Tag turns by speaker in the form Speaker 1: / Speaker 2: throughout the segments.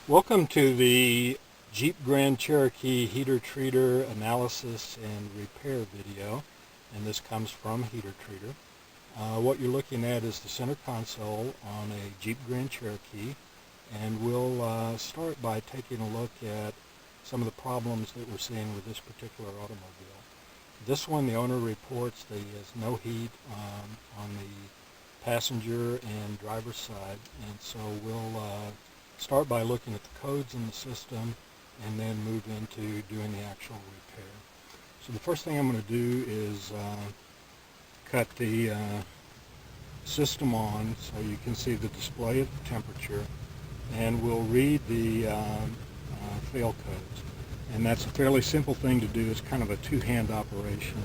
Speaker 1: Welcome to the Jeep Grand Cherokee HeaterTreater analysis and repair video, and this comes from HeaterTreater. What you're looking at is the center console on a Jeep Grand Cherokee, and we'll start by taking a look at some of the problems that we're seeing with this particular automobile. This one, the owner reports that he has no heat on the passenger and driver's side, and so we'll start by looking at the codes in the system and then move into doing the actual repair. So the first thing I'm going to do is cut the system on so you can see the display of the temperature, and we'll read the fail codes. And that's a fairly simple thing to do. It's kind of a two-hand operation.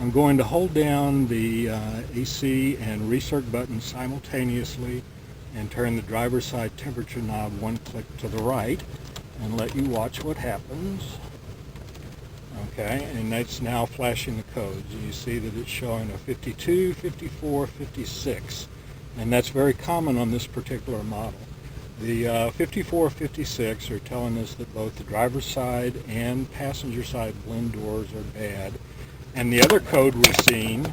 Speaker 1: I'm going to hold down the AC and Re-Circ buttons simultaneously and turn the driver's side temperature knob one click to the right and let you watch what happens. Okay, and that's now flashing the codes. You see that it's showing a 52, 54, 56, and that's very common on this particular model. The 54, 56 are telling us that both the driver's side and passenger side blend doors are bad, and the other code we're seeing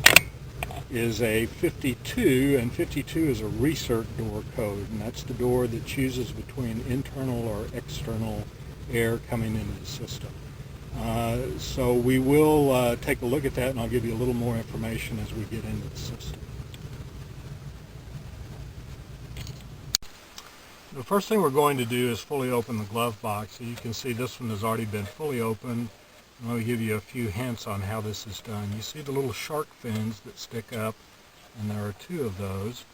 Speaker 1: is a 52, and 52 is a Re-Circ door code, and that's the door that chooses between internal or external air coming into the system. So we will take a look at that, and I'll give you a little more information as we get into the system. The first thing we're going to do is fully open the glove box. So you can see this one has already been fully opened. I'm going to give you a few hints on how this is done. You see the little shark fins that stick up, and there are two of those.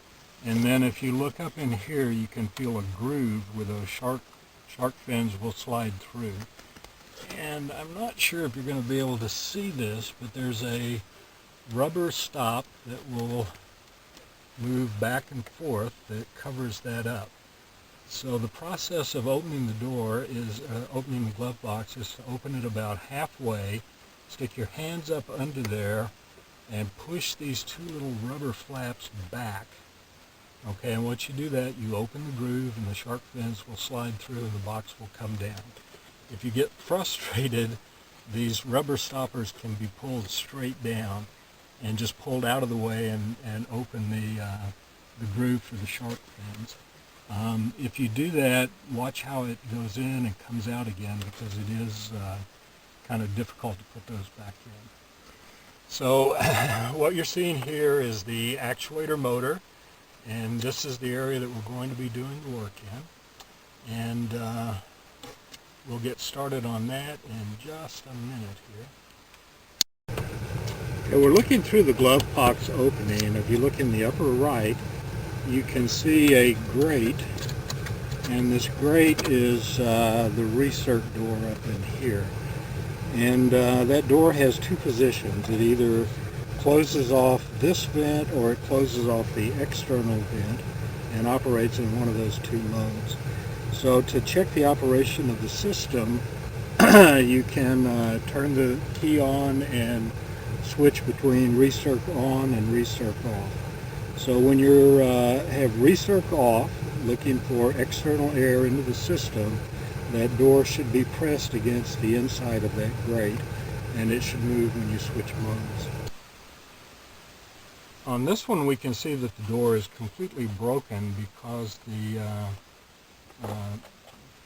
Speaker 1: And then if you look up in here, you can feel a groove where those shark fins will slide through. And I'm not sure if you're going to be able to see this, but there's a rubber stop that will move back and forth that covers that up. So the process of opening the door is, opening the glove box, is to open it about halfway, stick your hands up under there, and push these two little rubber flaps back. Okay, and once you do that, you open the groove and the shark fins will slide through and the box will come down. If you get frustrated, these rubber stoppers can be pulled straight down and just pulled out of the way and open the groove for the shark fins. If you do that, watch how it goes in and comes out again, because it is kind of difficult to put those back in. So what you're seeing here is the actuator motor, and this is the area that we're going to be doing the work in. And we'll get started on that in just a minute here. Okay, we're looking through the glove box opening. If you look in the upper right, you can see a grate, and this grate is the Re-Circ door up in here. And that door has two positions. It either closes off this vent or it closes off the external vent and operates in one of those two modes. So to check the operation of the system, you can turn the key on and switch between Re-Circ on and Re-Circ off. So when you have Re-Circ off, looking for external air into the system, that door should be pressed against the inside of that grate, and it should move when you switch modes. On this one, we can see that the door is completely broken because the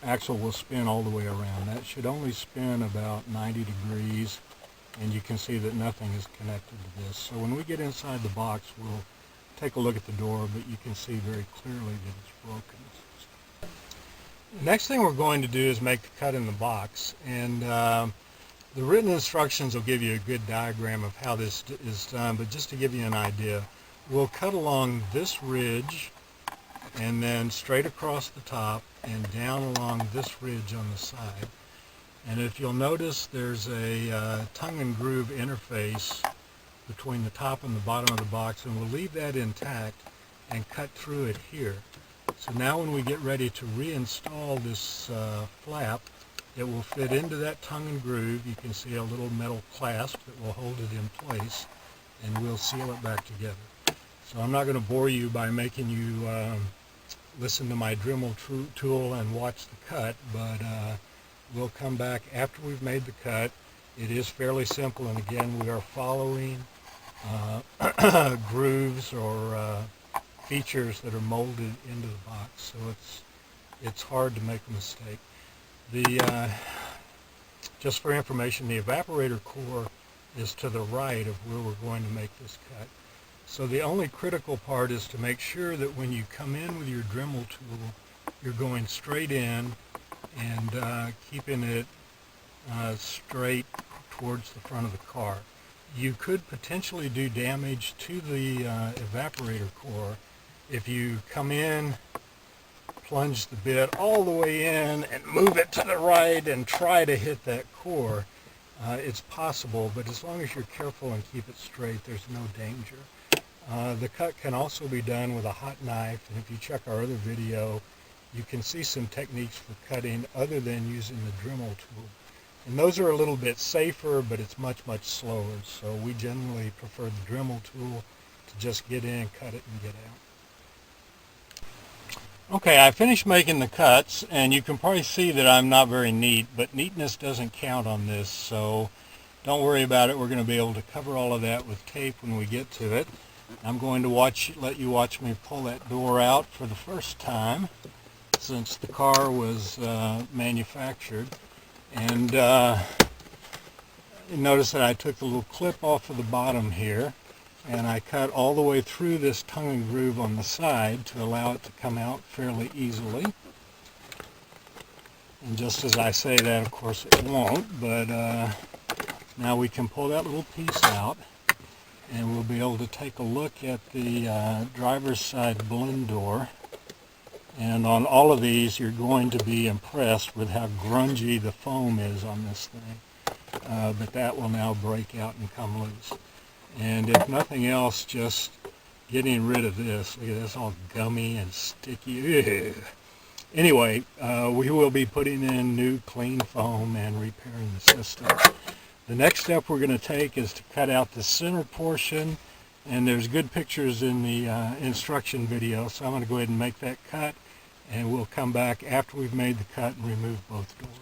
Speaker 1: axle will spin all the way around. That should only spin about 90 degrees, and you can see that nothing is connected to this. So when we get inside the box, we'll take a look at the door, but you can see very clearly that it's broken. The next thing we're going to do is make the cut in the box, and the written instructions will give you a good diagram of how this is done, but just to give you an idea, we'll cut along this ridge and then straight across the top and down along this ridge on the side. And if you'll notice, there's a tongue and groove interface between the top and the bottom of the box, and we'll leave that intact and cut through it here. So now when we get ready to reinstall this flap, it will fit into that tongue and groove. You can see a little metal clasp that will hold it in place, and we'll seal it back together. So I'm not going to bore you by making you listen to my Dremel tool and watch the cut, but we'll come back after we've made the cut. It is fairly simple, and again, we are following grooves or features that are molded into the box, so it's hard to make a mistake. Just for information, the evaporator core is to the right of where we're going to make this cut. So the only critical part is to make sure that when you come in with your Dremel tool, you're going straight in and keeping it straight towards the front of the car. You could potentially do damage to the evaporator core if you come in, plunge the bit all the way in and move it to the right and try to hit that core. It's possible, but as long as you're careful and keep it straight, there's no danger. The cut can also be done with a hot knife, and if you check our other video, you can see some techniques for cutting other than using the Dremel tool. And those are a little bit safer, but it's much, much slower. So we generally prefer the Dremel tool to just get in, cut it, and get out. Okay, I finished making the cuts, and you can probably see that I'm not very neat, but neatness doesn't count on this, so don't worry about it. We're going to be able to cover all of that with tape when we get to it. I'm going to let you watch me pull that door out for the first time since the car was manufactured. And you notice that I took the little clip off of the bottom here, and I cut all the way through this tongue and groove on the side to allow it to come out fairly easily. And just as I say that, of course it won't, but now we can pull that little piece out, and we'll be able to take a look at the driver's side blend door. And on all of these, you're going to be impressed with how grungy the foam is on this thing. But that will now break out and come loose. And if nothing else, just getting rid of this. Look at this, all gummy and sticky. Ew. Anyway, we will be putting in new clean foam and repairing the system. The next step we're going to take is to cut out the center portion, and there's good pictures in the instruction video, so I'm going to go ahead and make that cut, and we'll come back after we've made the cut and remove both doors.